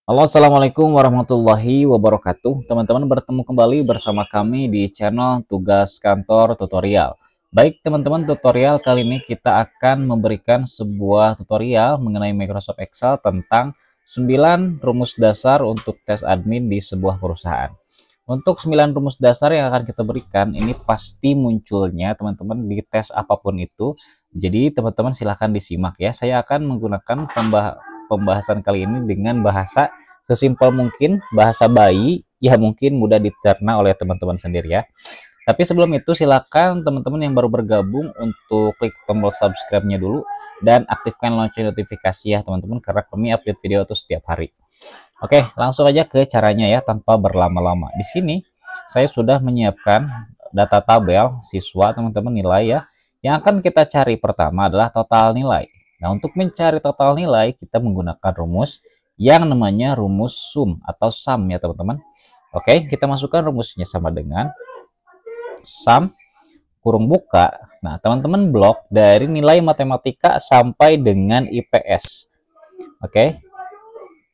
Halo, assalamualaikum warahmatullahi wabarakatuh. Teman-teman bertemu kembali bersama kami di channel Tugas Kantor Tutorial. Baik, teman-teman, tutorial kali ini kita akan memberikan sebuah tutorial mengenai Microsoft Excel tentang 9 rumus dasar untuk tes admin di sebuah perusahaan. Untuk 9 rumus dasar yang akan kita berikan ini pasti munculnya teman-teman di tes apapun itu. Jadi teman-teman silahkan disimak ya. Saya akan menggunakan pembahasan kali ini dengan bahasa sesimpel mungkin, bahasa bayi ya, mungkin mudah dicerna oleh teman-teman sendiri ya. Tapi sebelum itu silakan teman-teman yang baru bergabung untuk klik tombol subscribe-nya dulu dan aktifkan lonceng notifikasi ya teman-teman, karena kami update video itu setiap hari. Oke, langsung aja ke caranya ya tanpa berlama-lama. Di sini saya sudah menyiapkan data tabel siswa teman-teman, nilai ya. Yang akan kita cari pertama adalah total nilai. Nah, untuk mencari total nilai kita menggunakan rumus yang namanya rumus sum atau sum ya teman-teman. Oke, kita masukkan rumusnya sama dengan sum kurung buka. Nah, teman-teman blok dari nilai matematika sampai dengan IPS. Oke,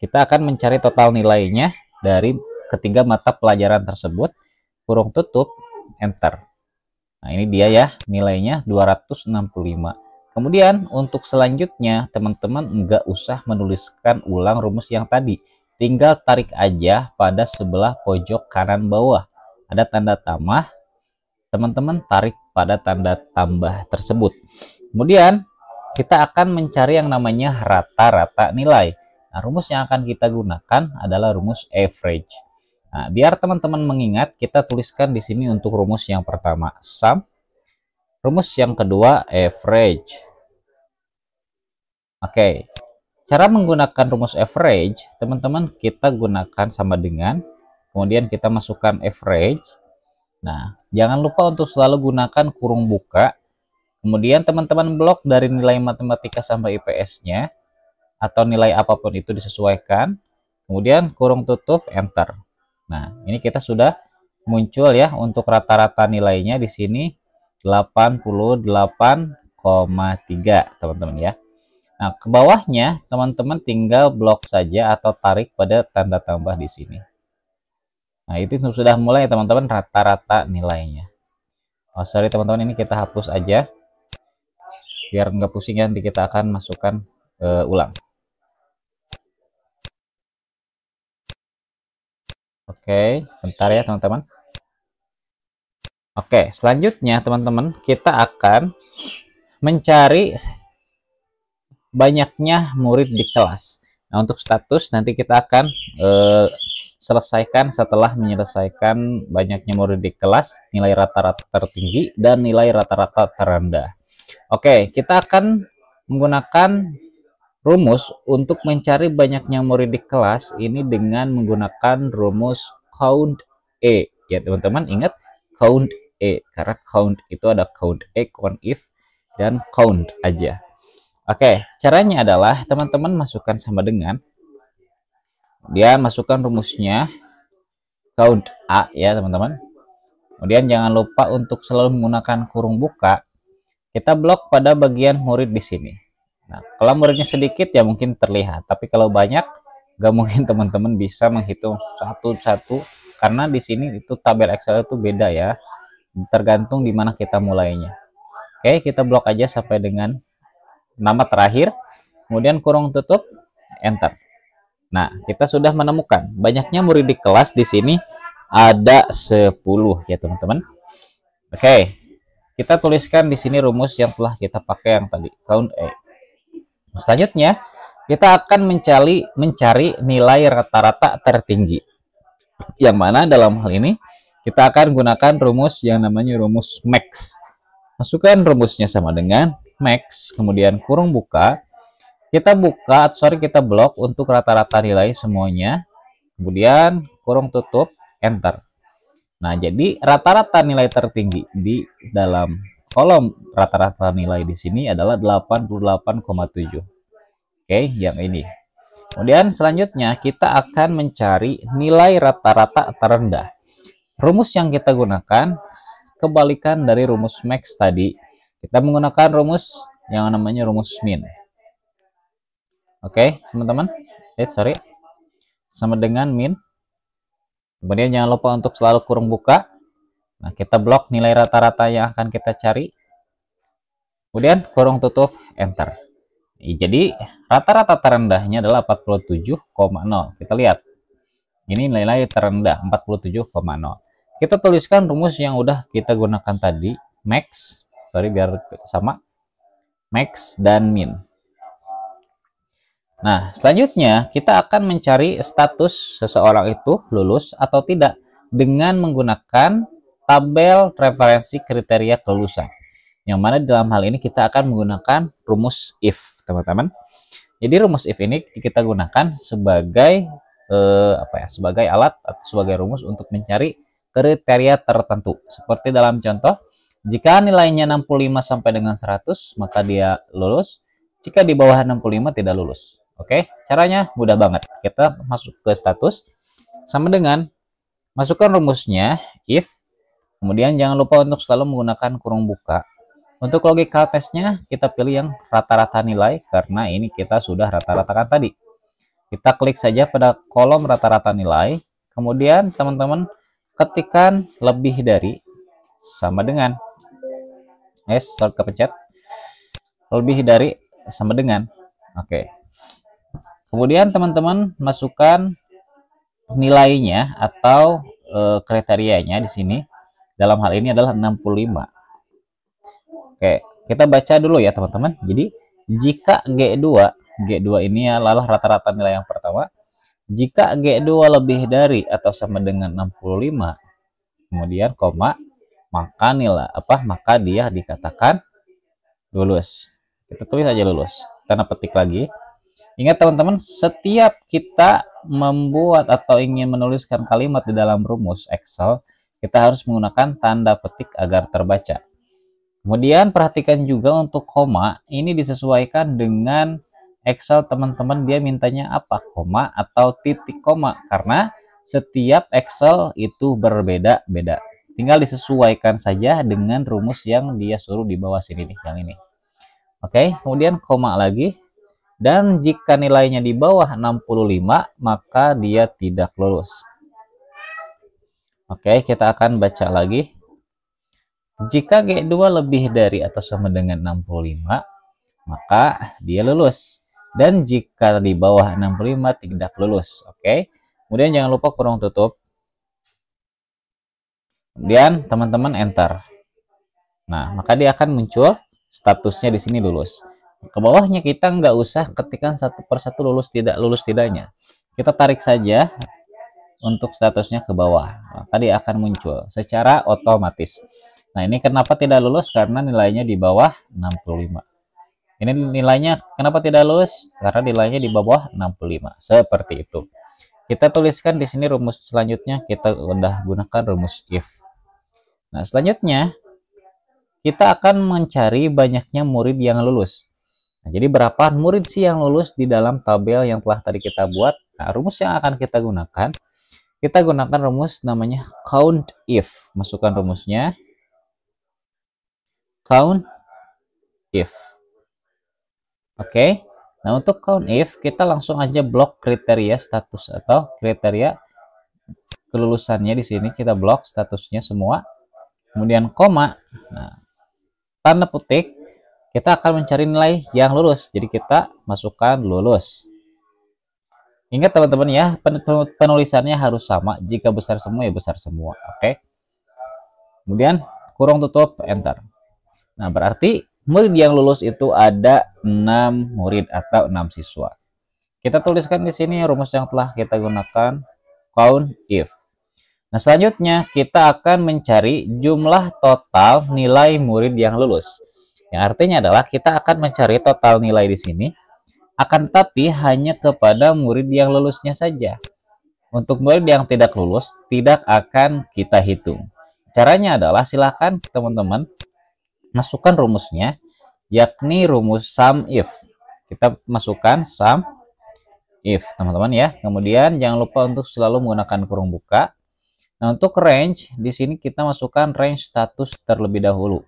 kita akan mencari total nilainya dari ketiga mata pelajaran tersebut. Kurung tutup, enter. Nah, ini dia ya nilainya 265. Kemudian untuk selanjutnya teman-teman nggak usah menuliskan ulang rumus yang tadi. Tinggal tarik aja pada sebelah pojok kanan bawah. Ada tanda tambah, teman-teman tarik pada tanda tambah tersebut. Kemudian kita akan mencari yang namanya rata-rata nilai. Nah, rumus yang akan kita gunakan adalah rumus average. Nah, biar teman-teman mengingat, kita tuliskan di sini untuk rumus yang pertama sum, rumus yang kedua average. Oke, cara menggunakan rumus average, teman-teman kita gunakan sama dengan, kemudian kita masukkan average. Nah, jangan lupa untuk selalu gunakan kurung buka. Kemudian teman-teman blok dari nilai matematika sampai IPS-nya, atau nilai apapun itu disesuaikan. Kemudian kurung tutup, enter. Nah, ini kita sudah muncul ya untuk rata-rata nilainya di sini 88,3 teman-teman ya. Nah, ke bawahnya teman-teman tinggal blok saja atau tarik pada tanda tambah di sini. Nah, itu sudah mulai teman-teman rata-rata nilainya. Oh, sorry teman-teman, ini kita hapus aja biar nggak pusing ya, nanti kita akan masukkan ulang. Oke, bentar ya teman-teman. Oke, selanjutnya teman-teman kita akan mencari banyaknya murid di kelas. Nah, untuk status nanti kita akan selesaikan setelah menyelesaikan banyaknya murid di kelas, nilai rata-rata tertinggi dan nilai rata-rata terendah. Oke, kita akan menggunakan rumus untuk mencari banyaknya murid di kelas ini dengan menggunakan rumus count E. Ya, teman-teman ingat count E, karena count itu ada count E, count if, dan count aja. Oke, caranya adalah teman-teman masukkan sama dengan, kemudian masukkan rumusnya count A ya teman-teman. Kemudian jangan lupa untuk selalu menggunakan kurung buka. Kita blok pada bagian murid di sini. Nah, kalau muridnya sedikit ya mungkin terlihat, tapi kalau banyak gak mungkin teman-teman bisa menghitung satu-satu, karena di sini itu tabel Excel itu beda ya, tergantung di mana kita mulainya. Oke, kita blok aja sampai dengan nama terakhir, kemudian kurung tutup, enter. Nah, kita sudah menemukan banyaknya murid di kelas di sini ada 10 ya teman-teman. Oke, kita tuliskan di sini rumus yang telah kita pakai yang tadi, count E. Selanjutnya, kita akan mencari nilai rata-rata tertinggi. Yang mana dalam hal ini kita akan gunakan rumus yang namanya rumus max. Masukkan rumusnya sama dengan max, kemudian kurung buka. Kita blok untuk rata-rata nilai semuanya. Kemudian kurung tutup, enter. Nah, jadi rata-rata nilai tertinggi di dalam kolom rata-rata nilai di sini adalah 88,7. Oke, yang ini. Kemudian selanjutnya kita akan mencari nilai rata-rata terendah. Rumus yang kita gunakan kebalikan dari rumus max tadi. Kita menggunakan rumus yang namanya rumus min. Oke, teman-teman. Sorry. sama dengan min. Kemudian jangan lupa untuk selalu kurung buka. Nah, kita blok nilai rata-rata yang akan kita cari. Kemudian kurung tutup, enter. Jadi rata-rata terendahnya adalah 47,0. Kita lihat. Ini nilai terendah 47,0. Kita tuliskan rumus yang udah kita gunakan tadi, max, biar sama, max dan min. Nah, selanjutnya kita akan mencari status seseorang itu lulus atau tidak dengan menggunakan tabel referensi kriteria kelulusan. Yang mana dalam hal ini kita akan menggunakan rumus if, teman-teman. Jadi rumus if ini kita gunakan sebagai sebagai alat atau sebagai rumus untuk mencari kriteria tertentu. Seperti dalam contoh, jika nilainya 65 sampai dengan 100, maka dia lulus. Jika di bawah 65 tidak lulus. Oke, caranya mudah banget. Kita masuk ke status sama dengan masukkan rumusnya if. Kemudian jangan lupa untuk selalu menggunakan kurung buka. Untuk logika tesnya kita pilih yang rata-rata nilai karena ini kita sudah rata-ratakan tadi. Kita klik saja pada kolom rata-rata nilai. Kemudian teman-teman ketikkan lebih dari sama dengan kepencet lebih dari sama dengan. Oke. Kemudian teman-teman masukkan nilainya atau kriterianya di sini. Dalam hal ini adalah 65. Oke, kita baca dulu ya teman-teman. Jadi jika G2 ini adalah rata-rata nilai yang pertama. Jika G2 lebih dari atau sama dengan 65, kemudian koma, maka dia dikatakan lulus. Kita tulis aja lulus. Tanda petik lagi. Ingat teman-teman, setiap kita membuat atau ingin menuliskan kalimat di dalam rumus Excel, kita harus menggunakan tanda petik agar terbaca. Kemudian perhatikan juga untuk koma, ini disesuaikan dengan Excel teman-teman, dia mintanya apa? Koma atau titik koma, karena setiap Excel itu berbeda-beda. Tinggal disesuaikan saja dengan rumus yang dia suruh di bawah sini nih, yang ini. Oke, kemudian koma lagi. Dan jika nilainya di bawah 65, maka dia tidak lulus. Oke, kita akan baca lagi. Jika G2 lebih dari atau sama dengan 65, maka dia lulus. Dan jika di bawah 65 tidak lulus. Oke. Kemudian jangan lupa kurung tutup. Kemudian teman-teman enter. Nah, maka dia akan muncul statusnya di sini lulus. Ke bawahnya kita nggak usah ketikkan satu persatu lulus tidaknya. Kita tarik saja untuk statusnya ke bawah, maka dia akan muncul secara otomatis. Nah, ini kenapa tidak lulus? Karena nilainya di bawah 65. Ini nilainya kenapa tidak lulus? Karena nilainya di bawah 65. Seperti itu. Kita tuliskan di sini rumus selanjutnya, kita udah gunakan rumus if. Nah, selanjutnya kita akan mencari banyaknya murid yang lulus. Nah, jadi berapa murid sih yang lulus di dalam tabel yang telah tadi kita buat? Nah, rumus yang akan kita gunakan rumus namanya count if. Masukkan rumusnya count if. Oke. Nah, untuk count if kita langsung aja blok kriteria status atau kriteria kelulusannya di sini, kita blok statusnya semua. Kemudian koma. Nah, tanda petik. Kita akan mencari nilai yang lulus. Jadi kita masukkan lulus. Ingat teman-teman ya, penulisannya harus sama. Jika besar semua ya besar semua. Oke. Kemudian kurung tutup, enter. Nah, berarti murid yang lulus itu ada 6 murid atau 6 siswa. Kita tuliskan di sini rumus yang telah kita gunakan, count if. Nah, selanjutnya kita akan mencari jumlah total nilai murid yang lulus. Yang artinya adalah kita akan mencari total nilai di sini, akan tetapi hanya kepada murid yang lulusnya saja. Untuk murid yang tidak lulus, tidak akan kita hitung. Caranya adalah silakan teman-teman masukkan rumusnya, yakni rumus sum if. Kita masukkan sum if, teman-teman ya. Kemudian jangan lupa untuk selalu menggunakan kurung buka. Nah, untuk range, di sini kita masukkan range status terlebih dahulu.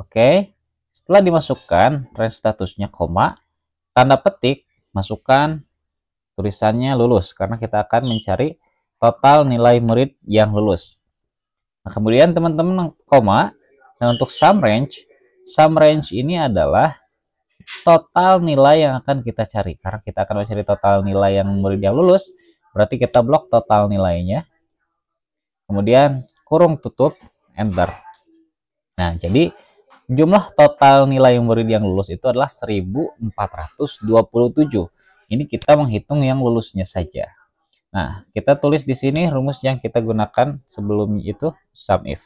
Oke, setelah dimasukkan range statusnya koma, tanda petik, masukkan tulisannya lulus karena kita akan mencari total nilai murid yang lulus. Nah, kemudian teman-teman koma. Nah, untuk sum range ini adalah total nilai yang akan kita cari. Karena kita akan mencari total nilai yang murid yang lulus, berarti kita blok total nilainya. Kemudian kurung tutup, enter. Nah, jadi jumlah total nilai murid yang lulus itu adalah 1427. Ini kita menghitung yang lulusnya saja. Nah, kita tulis di sini rumus yang kita gunakan sebelum itu sum if.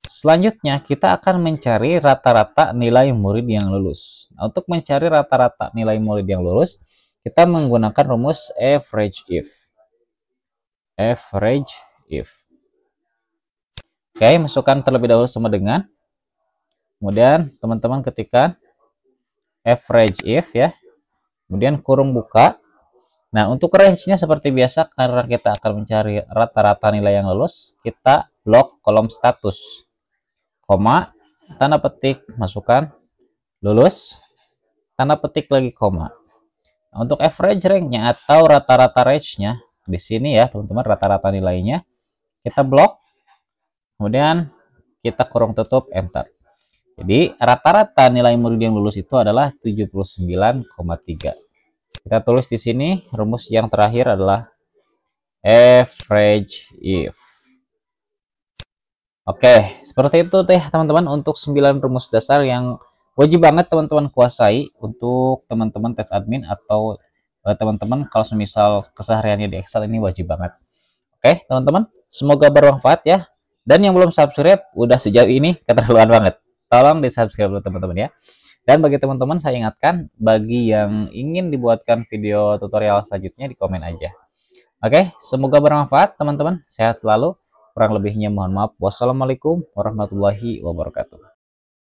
Selanjutnya, kita akan mencari rata-rata nilai murid yang lulus. Nah, untuk mencari rata-rata nilai murid yang lulus, kita menggunakan rumus average if. Average if. Oke, masukkan terlebih dahulu sama dengan. Kemudian, teman-teman ketikkan average if ya. Kemudian kurung buka. Nah, untuk range-nya seperti biasa, karena kita akan mencari rata-rata nilai yang lulus, kita blok kolom status. Koma, tanda petik, masukkan, lulus, tanda petik lagi koma. Nah, untuk average rank-nya atau rata-rata range-nya, di sini ya teman-teman, rata-rata nilainya, kita blok, kemudian kita kurung tutup, enter. Jadi, rata-rata nilai murid yang lulus itu adalah 79,3. Kita tulis di sini, rumus yang terakhir adalah average if. Oke, seperti itu deh teman-teman untuk 9 rumus dasar yang wajib banget teman-teman kuasai untuk teman-teman tes admin atau teman-teman kalau semisal kesehariannya di Excel, ini wajib banget. Oke, teman-teman, semoga bermanfaat ya. Dan yang belum subscribe, udah sejauh ini keterlaluan banget. Tolong di-subscribe dulu teman-teman ya. Dan bagi teman-teman saya ingatkan, bagi yang ingin dibuatkan video tutorial selanjutnya di komen aja. Oke, semoga bermanfaat teman-teman. Sehat selalu. Kurang lebihnya mohon maaf. Wassalamualaikum warahmatullahi wabarakatuh.